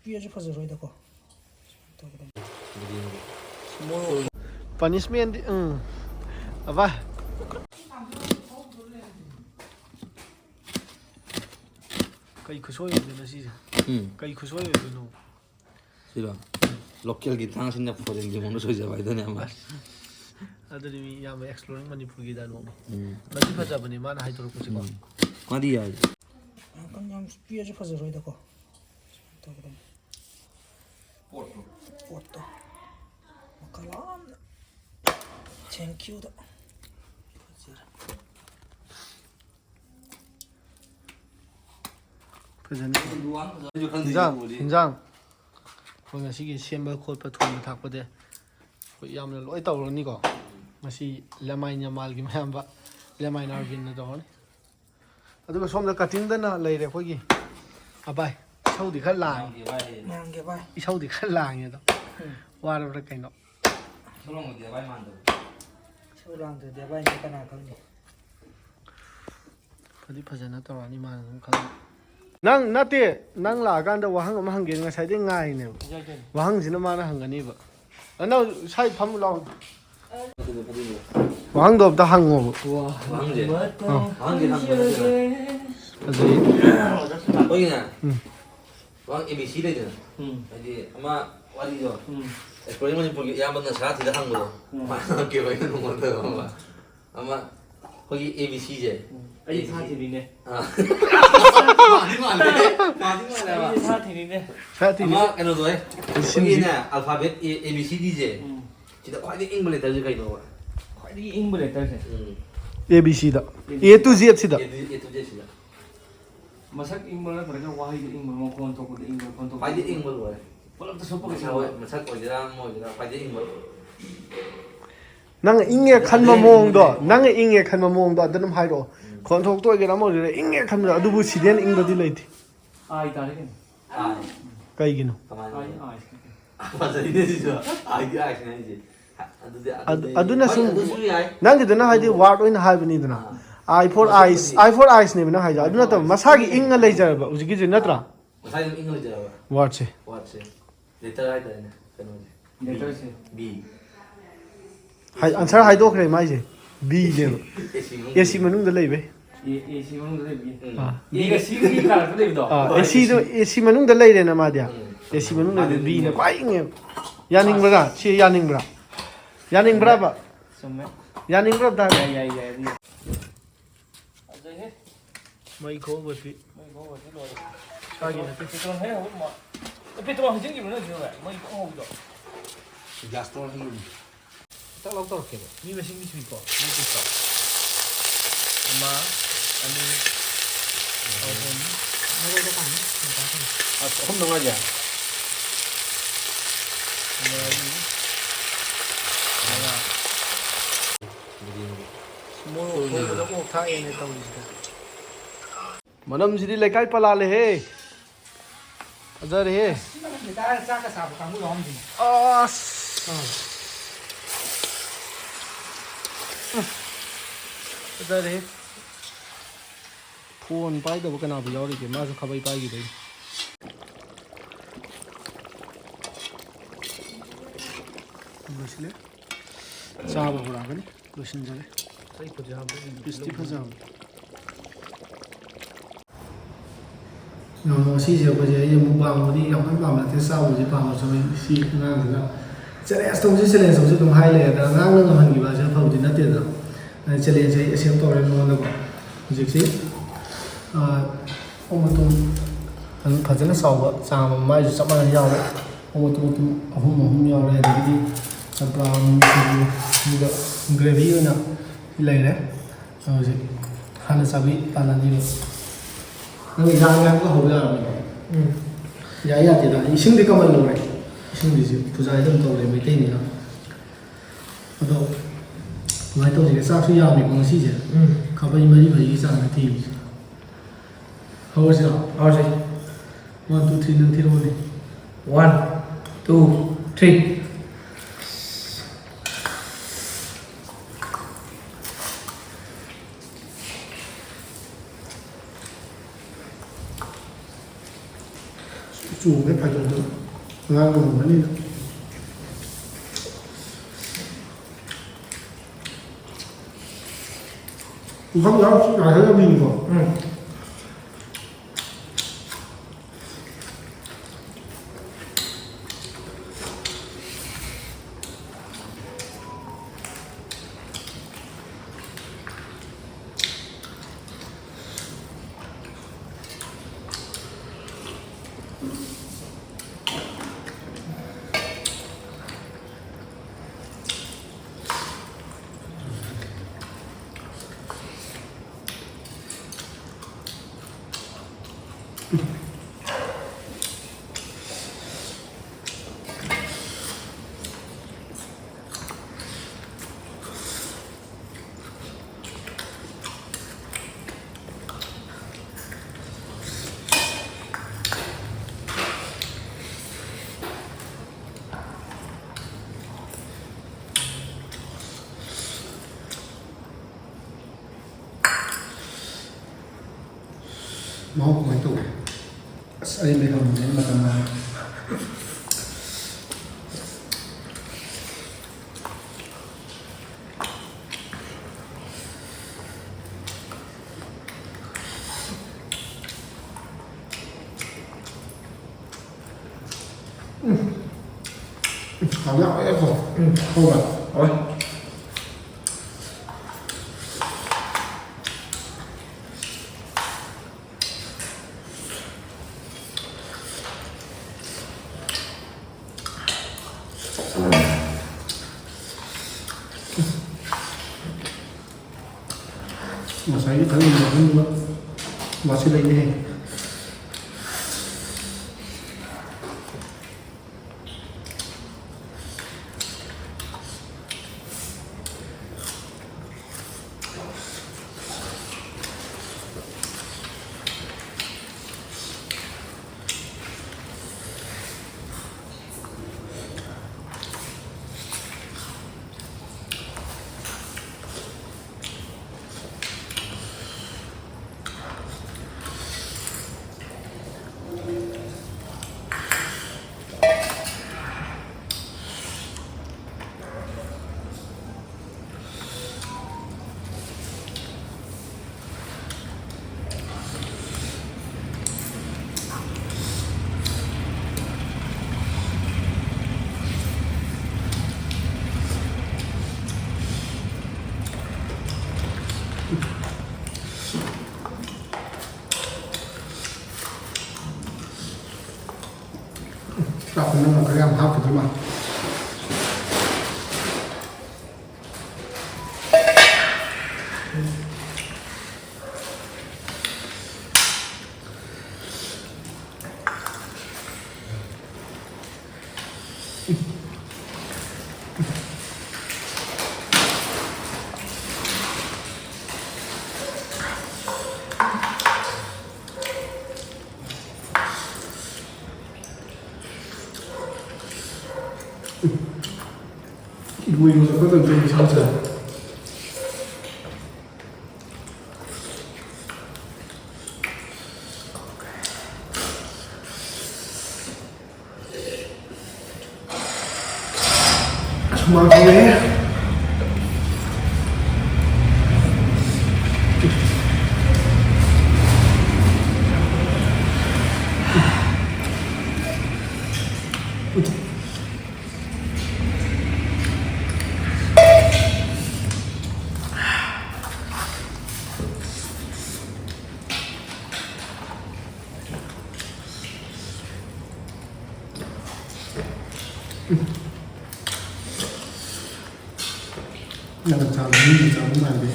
ꯄꯤꯔꯁꯨ ꯐꯖꯔꯣꯏꯗꯀꯣ ꯄꯅꯤꯁꯃꯦꯟꯗꯤ ꯑꯕꯥ ꯀꯩ ꯈꯨꯁꯣꯏ ꯑꯣꯏꯗꯣꯏꯅꯣ ꯁꯤꯁꯦ ꯀꯩ ꯈꯨꯁꯣꯏ ꯑꯣꯏꯗꯣꯏꯅꯣ ꯁꯤꯔꯣ ꯂꯣꯀꯦꯜꯒꯤ ꯊꯥꯡꯁꯤꯅ ꯐꯣꯔꯦꯟꯒꯤ ꯃꯑꯣꯡꯗ ꯁꯣꯏꯖꯕ ꯍꯥꯏꯗꯨꯅꯦ ꯑꯃ ꯑꯗꯨꯗꯤ ꯃꯤ ꯌꯥꯝꯅ ꯑꯦꯛꯁꯄ꯭ꯂꯣꯔꯤꯡ ꯃꯅꯤꯄꯨꯔꯒꯤ ꯗꯥꯏꯂꯣꯛꯅꯤ ꯃꯁꯤ ꯐꯖꯕꯅꯤ ꯃꯥꯅ ꯍꯥꯏꯗꯣꯔꯛꯄꯁꯤꯀꯣ ꯃꯥꯗꯤ ꯌꯥꯏ ꯌꯥꯝ ꯄꯤꯔꯁꯨ ꯐꯖꯔꯣꯏꯗꯀꯣ ꯄꯣꯠꯇꯣ ꯃꯈꯜ ꯌꯥꯝꯅ ꯊꯦꯡꯀ꯭ꯌꯨꯗ ꯐꯖꯅ ꯏꯟꯖꯥꯡ ꯑꯩꯈꯣꯏ ꯉꯁꯤꯒꯤ ꯁꯦꯝꯕ ꯈꯣꯠꯄ ꯊꯣꯡꯕ ꯊꯥꯛꯄꯗꯤ ꯑꯩꯈꯣꯏ ꯌꯥꯝꯅ ꯂꯣꯏ ꯇꯧꯔꯅꯤꯀꯣ ꯉꯁꯤ ꯂꯦꯃꯥꯏꯟ ꯌꯥꯃꯥꯜꯒꯤ ꯃꯌꯥꯝꯕ ꯂꯦꯃꯥꯏꯟ ꯑꯥꯔꯕꯤꯟꯅ ꯇꯧꯔꯅꯤ ꯑꯗꯨꯒ ꯁꯣꯝꯗ ꯀꯠꯇꯤꯡꯗꯅ ꯂꯩꯔꯦ ꯑꯩꯈꯣꯏꯒꯤ ꯑꯕꯥꯏ ꯏꯁꯧꯗꯤ ꯈꯔ ꯂꯥꯡꯉꯦ ꯃꯌꯥꯝꯒꯤ ꯚꯥꯏ ꯏꯁꯧꯗꯤ ꯈꯔ ꯂꯥꯡꯉꯦ ꯑꯗꯣ ꯋꯥꯔꯕ꯭ꯔꯥ ꯀꯩꯅꯣ ꯏꯁꯧ ꯂꯥꯡꯗ꯭ꯔꯗꯤ ꯑꯚꯥꯏꯅ ꯀꯅꯥ ꯈꯪꯅꯤ ꯐꯖꯅ ꯇꯧꯔꯛꯑꯅꯤ ꯃꯥꯅ ꯑꯗꯨꯝ ꯈꯪꯉꯤ ꯅꯪ ꯅꯠꯇꯦ ꯅꯪ ꯂꯥꯛꯑꯀꯥꯟꯗ ꯋꯥꯍꯪ ꯑꯃ ꯍꯪꯒꯦ ꯉꯁꯥꯏꯗꯩ ꯉꯥꯏꯅꯦꯕ ꯋꯥꯍꯪꯁꯤꯅ ꯃꯥꯅ ꯍꯪꯒꯅꯤꯕ ꯅꯪ ꯁꯥꯏ ꯐꯝꯃꯨ ꯂꯥꯎ ꯋꯥꯍꯪꯗꯣ ꯑꯝꯇ ꯍꯪꯉꯣꯕ ꯐꯖꯩ ꯋꯥꯍꯪ ꯑꯦ ꯕꯤ ꯁꯤ ꯂꯩꯗꯅ ꯍꯥꯏꯗꯤ ꯑꯃ ꯋꯥꯔꯤꯗꯣ ꯑꯦꯛꯁꯄ꯭ꯂꯣꯔꯤꯡ ꯃꯅꯤꯄꯨꯔꯒꯤ ꯑꯌꯥꯝꯕꯅ ꯁꯥꯊꯤꯗ ꯍꯪꯕꯗꯣ ꯍꯪꯉꯛꯀꯦꯕ ꯑꯩꯅ ꯅꯉꯣꯟꯗ ꯑꯃ ꯑꯩꯈꯣꯏꯒꯤ ꯑꯦ ꯕꯤ ꯁꯤꯁꯦ ꯑꯩ ꯁꯥꯊꯤꯕꯤꯅꯦ ꯑꯃ ꯀꯩꯅꯣꯗꯣ ꯑꯩꯈꯣꯏꯒꯤꯅꯦ ꯑꯜꯐꯥꯕꯦꯠ ꯑꯦ ꯕꯤ ꯁꯤ ꯗꯤꯁꯦ ꯁꯤꯗ ꯈ꯭ꯋꯥꯏꯗꯒꯤ ꯏꯪꯕ ꯂꯦꯇꯔꯁꯦ ꯀꯩꯅꯣꯕ ꯈ꯭ꯋꯥꯏꯗꯒꯤ ꯏꯪꯕ ꯂꯦꯇꯔꯁꯦ ꯑꯦ ꯕꯤ ꯁꯤꯗ ꯑꯦ ꯇꯨ ꯖꯦꯠꯁꯤꯗ ꯑꯦ ꯇꯨ ꯖꯦꯠꯁꯤꯗ ꯃꯁꯛ ꯏꯪꯕ ꯅꯠꯇ꯭ꯔꯒ ꯋꯥꯍꯩꯗ ꯏꯪꯕ ꯃꯈꯣꯟ ꯊꯣꯛꯄꯗ ꯏꯪꯕ ꯃꯈꯣꯟ ꯊꯣꯛꯄꯗ ꯈ꯭ꯋꯥꯏꯗꯒꯤ ꯏꯪꯕ ꯂꯣꯏꯔꯦ ꯄꯨꯂꯞꯇ ꯁꯣꯛꯄꯒ ꯃꯁꯛ ꯑꯣꯏꯒꯦꯔꯥ ꯑꯃ ꯑꯣꯏꯒꯦꯔꯥ ꯈ꯭ꯋꯥꯏꯗꯒꯤ ꯏꯪꯕ ꯅꯪ ꯏꯪꯉꯦ ꯈꯟꯕ ꯃꯑꯣꯡꯗꯣ ꯅꯪꯅ ꯏꯪꯉꯦ ꯈꯟꯕ ꯃꯑꯣꯡꯗꯣ ꯑꯗꯨ ꯑꯗꯨꯝ ꯍꯥꯏꯔꯛꯑꯣ ꯈꯣꯟꯊꯣꯛꯇ ꯑꯣꯏꯒꯦꯔꯥ ꯑꯃ ꯑꯣꯏꯒꯦꯔꯥ ꯏꯪꯉꯦ ꯈꯟꯕꯗꯣ ꯑꯗꯨꯕꯨ ꯁꯤꯗꯦꯟ ꯏꯪꯕꯗꯤ ꯂꯩꯇꯦ ꯑꯥꯏ ꯇꯥꯔꯦ ꯀꯩꯅꯣ ꯀꯩꯒꯤꯅꯣ ꯐꯖꯩꯅꯦ ꯁꯤꯁꯨ ꯑꯥꯏꯗꯤ ꯑꯥꯏꯁꯅꯦ ꯍꯥꯏꯁꯦ ꯑꯗꯨꯅ ꯁꯨꯝ ꯅꯪꯒꯤꯗꯨꯅ ꯍꯥꯏꯗꯤ ꯋꯥꯔꯗ ꯑꯣꯏꯅ ꯍꯥꯏꯕꯅꯤꯗꯅ ꯑꯥꯏ ꯐꯣꯔ ꯑꯥꯏꯁꯅꯦꯕ ꯅꯪ ꯍꯥꯏꯖꯦ ꯑꯗꯨ ꯅꯠꯇꯕ ꯃꯁꯥꯒꯤ ꯏꯪꯉ ꯂꯩꯖꯔꯕ ꯍꯧꯖꯤꯛꯀꯤꯁꯦ ꯅꯠꯇ꯭ꯔꯥ ꯉꯁꯥꯏ ꯑꯗꯨꯝ ꯏꯪ ꯂꯩꯖꯔꯕ ꯋꯥꯔꯗꯁꯦ ꯂꯦꯇꯔ ꯍꯥꯏꯇꯥꯔꯦꯅꯦ ꯀꯩꯅꯣꯁꯦ ꯂꯦꯇꯔꯁꯦ ꯕꯤ ꯑꯟꯁꯔ ꯍꯥꯏꯗꯣꯛꯈ꯭ꯔꯦ ꯃꯥꯏꯁꯦ ꯕꯤꯅꯦꯕ ꯑꯦꯁꯤ ꯃꯅꯨꯡꯗ ꯂꯩꯕꯩ ꯑꯦ ꯁꯤ ꯃꯅꯨꯡꯗ ꯂꯩꯕꯤ ꯑꯦꯒ ꯁꯤꯒꯤ ꯀꯥꯔꯛꯇ ꯂꯩꯕꯗꯣ ꯑꯦꯁꯤ ꯃꯅꯨꯡꯗ ꯂꯩꯔꯦꯅ ꯃꯥꯗꯤ ꯑꯦꯁꯤ ꯃꯅꯨꯡꯗ ꯂꯩꯕ ꯕꯤꯅ ꯈ꯭ꯋꯥꯏ ꯏꯪꯉꯦꯕ ꯌꯥꯅꯤꯡꯕ꯭ꯔꯥ ꯁꯤ ꯌꯥꯅꯤꯡꯕ꯭ꯔꯥ ꯌꯥꯅꯤꯡꯕ꯭ꯔꯥꯕ ꯆꯨꯝꯃꯦ ꯌꯥꯅꯤꯡꯕ꯭ꯔꯥ ꯌꯥꯏ ꯑꯗꯨꯍꯦ ꯃꯩ ꯈꯣꯕꯁꯤ ꯃꯩ ꯈꯣꯕꯁꯤ ꯂꯣꯏꯔꯦ ꯏꯁꯥꯒꯤ ꯅꯠꯇꯦ ꯄꯦꯇ꯭ꯔꯣꯜ ꯍꯩ ꯍꯧꯕ ꯄꯦꯇ꯭ꯔꯣꯜ ꯍꯩꯖꯤꯟꯈꯤꯕ ꯅꯠꯇ꯭ꯔꯣ ꯃꯩ ꯍꯧꯕꯗꯣ ꯒ꯭ꯌꯥꯁ ꯇꯧꯔ ꯍꯤꯡꯉꯤ ꯇꯛ ꯂꯥꯎ ꯇꯧꯔꯛꯀꯦꯕ ꯃꯤ ꯃꯁꯤꯡꯗꯤ ꯁꯨꯏꯀꯣ ꯃꯤ ꯀꯨꯟꯊ꯭ꯔꯥ ꯑꯃ ꯑꯅꯤ ꯑꯍꯨꯝ ꯑꯍꯨꯝ ꯅꯨꯡꯉꯥꯏꯖꯦ ꯃꯔꯤ ꯃꯉꯥ ꯃꯣꯔꯣꯛ ꯊꯣꯡꯕꯗ ꯑꯣꯛ ꯊꯥꯛꯑꯦꯅꯦ ꯇꯧꯔꯤꯁꯤꯗ ꯃꯅꯝꯁꯤꯗꯤ ꯂꯩꯀꯥꯏ ꯄꯜꯂꯥꯜꯂꯦꯍꯦ ꯐꯖꯔꯦꯍꯦ ꯆꯥꯛꯀ ꯆꯥꯕ ꯀꯥꯡꯕꯨ ꯌꯥꯎꯔꯝꯗꯣꯏꯅꯤ ꯑꯁ ꯐꯖꯔꯦꯍꯦ ꯐꯣꯟ ꯄꯥꯏꯗꯕ ꯀꯅꯥꯕꯨ ꯌꯥꯎꯔꯤꯒꯦ ꯃꯥꯁꯨ ꯈꯥꯕꯩ ꯄꯥꯏꯈꯤꯕꯩ ꯂꯣꯏꯁꯤꯜꯂꯦ ꯆꯥꯕ ꯍꯧꯔꯛꯑꯒꯅꯤ ꯂꯣꯏꯁꯤꯟꯖꯔꯦ ꯄꯤꯁꯇꯤ ꯐꯖꯕꯅꯤ ꯁꯤꯁꯦ ꯑꯩꯈꯣꯏꯁꯦ ꯑꯩ ꯑꯃꯨꯛ ꯄꯥꯝꯕꯗꯤ ꯌꯥꯝ ꯀꯟꯅ ꯄꯥꯝꯕ ꯅꯠꯇꯦ ꯆꯥꯕꯁꯤ ꯄꯥꯝꯃꯁꯨ ꯁꯤ ꯑꯉꯥꯡꯁꯤꯅ ꯆꯦꯂꯦꯟꯖ ꯇꯧꯁꯤ ꯑꯗꯨꯝ ꯍꯥꯏ ꯂꯩꯑꯦꯗ ꯑꯉꯥꯡꯅ ꯉꯝꯍꯟꯈꯤꯕ ꯍꯥꯏꯁꯦ ꯐꯕꯗꯤ ꯅꯠꯇꯦꯗꯅ ꯆꯦꯂꯦꯟꯖꯁꯦ ꯑꯩ ꯑꯦꯛꯁꯦꯞ ꯇꯧꯔꯦ ꯃꯉꯣꯟꯗꯀꯣ ꯍꯧꯖꯤꯛꯁꯤ ꯑꯣ ꯃꯇꯨꯝ ꯑꯗꯨꯝ ꯐꯖꯅ ꯆꯥꯎꯕ ꯆꯥꯡ ꯑꯃ ꯃꯥꯏꯁꯨ ꯆꯞ ꯃꯥꯟꯅꯅ ꯌꯥꯎꯔꯦ ꯑꯣ ꯃꯇꯨꯝ ꯑꯍꯨꯝ ꯌꯥꯎꯔꯦ ꯑꯗꯒꯤꯗꯤ ꯕ꯭ꯔꯥꯎꯟ ꯑꯗꯨꯒ ꯒ꯭ꯔꯦꯚꯤ ꯑꯣꯏꯅ ꯂꯩꯔꯦ ꯍꯧꯖꯤꯛ ꯍꯥꯟꯅ ꯆꯥꯕꯤ ꯇꯥꯟꯅꯅꯤꯕ ꯅꯪ ꯌꯥꯡ ꯌꯥꯡꯕ ꯍꯧꯕ ꯌꯥꯔꯕꯅꯤꯀꯣ ꯌꯥꯏ ꯌꯥꯗꯦꯗ ꯏꯁꯤꯡꯗꯤ ꯀꯃꯟ ꯂꯧꯔꯦ ꯏꯁꯤꯡꯁꯤꯁꯨ ꯄꯨꯖꯥꯔꯤ ꯑꯗꯨꯝ ꯇꯧꯔꯦ ꯃꯩꯇꯩꯅꯤꯅ ꯑꯗꯣ ꯀꯃꯥꯏꯅ ꯇꯧꯁꯤꯒꯦ ꯆꯥꯛꯁꯨ ꯌꯥꯝꯃꯦꯀꯣ ꯉꯁꯤꯁꯦ ꯈꯥꯕꯩ ꯃꯔꯤꯒꯤ ꯆꯥꯡꯗ ꯊꯤꯔꯤꯁꯦ ꯍꯧꯔꯁꯤꯔꯣ 1 2 3 ꯅꯪ ꯊꯤꯔꯛꯑꯣꯅꯦ 1 2 3 ꯏꯁꯤꯡ chủ cái phải được nữa ngang cùng nó đi không đâu là thấy mình rồi mau của anh tụ đây đây không đến mà tầm hảo nhạo em rồi không ạ Ôi. mà thấy thấy mình không nữa mà sẽ lên đi đọc nó là cái em học của các bạn đuôi nó có từng gì sao trời mà cái đấy là làm sao như sao cũng làm đấy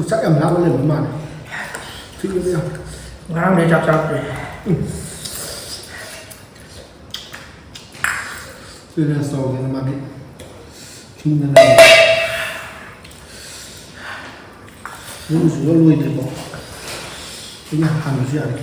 chắc em làm lên một màn thích như thế nào Ngang để chọc chọc đi. Đây là sầu thì mà bị khi là Yumsu loidribo. Ini hansu yare.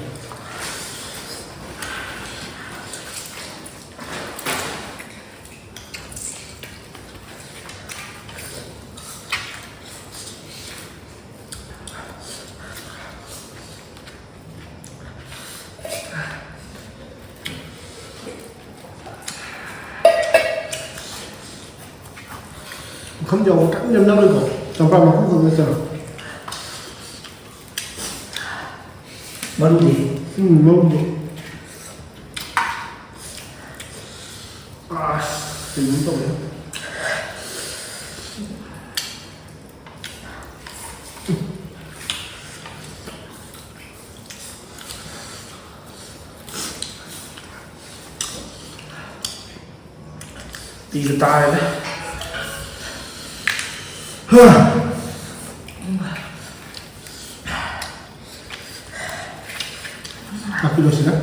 Không dầu cắn nhầm năm rồi cổ trong bao nó không dùng bây giờ Baru di. mau đi tính tội Di cái tai đấy. Aku dah siap.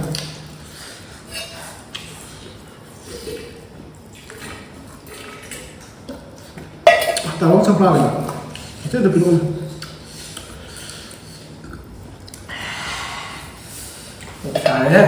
Tolong sampai lagi. Kita ada belum. Tai đấy.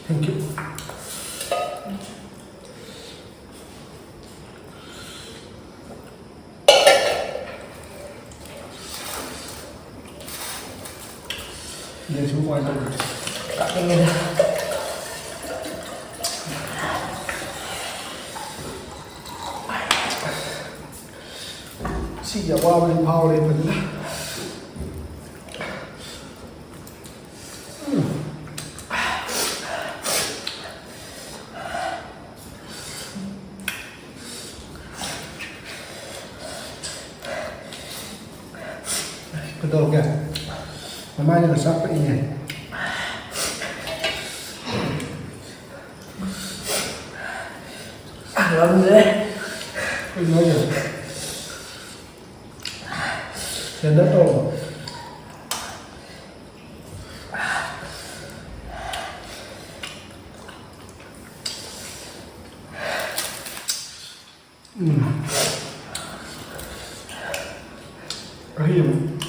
Thank you. Để xuống ngoài thôi. Cắt cái nghe đây. Xì dầu qua bên phao lên mình. Betul kan? Namanya udah sampai ini. Làm gì đấy? Cái nói gì? Trên đất đâu?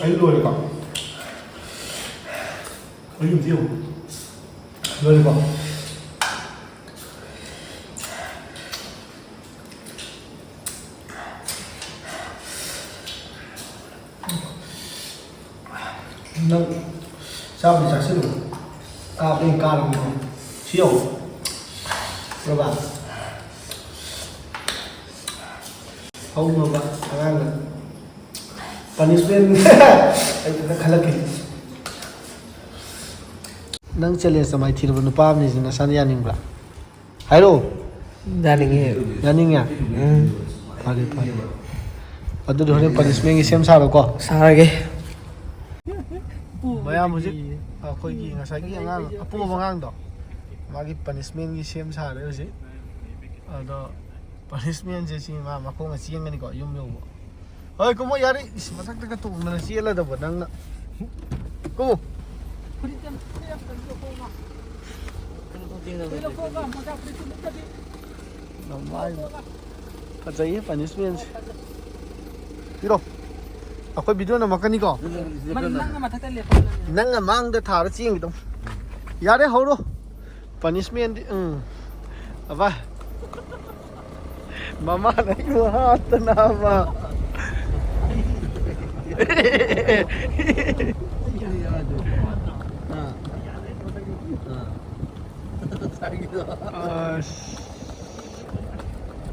Ấy lùi được không? Ấy dùng tiêu. Lùi được không? Nâng sao thì chả xích được bên ca là chiều các bạn không mà bạn thằng anh là punishment anh nó khá là kỳ nâng challenge sa mai thira nupa ni jina san yaning bra hello yaning ya phare adu dhore punishment gi sem sa ro ko Sarage. Maya music akhoi gi ngasai gi angang apu bangang do magi punishment gi sem sa re si ado punishment je si ma ko nga chiang ni ko yum yo oi ko mo yari masak ta ka tu na si la da bodang na ko Namai fazai punishment Piro akhoi video na makani ko nang mang da thar ching dum yare horo punishment aba mama na yu hat na ma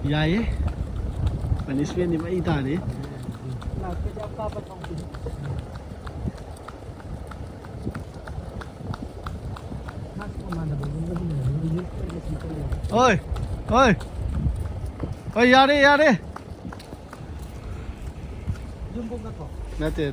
yaye punishment ni mai ta ni ơi ơi ơi ra đi nè tê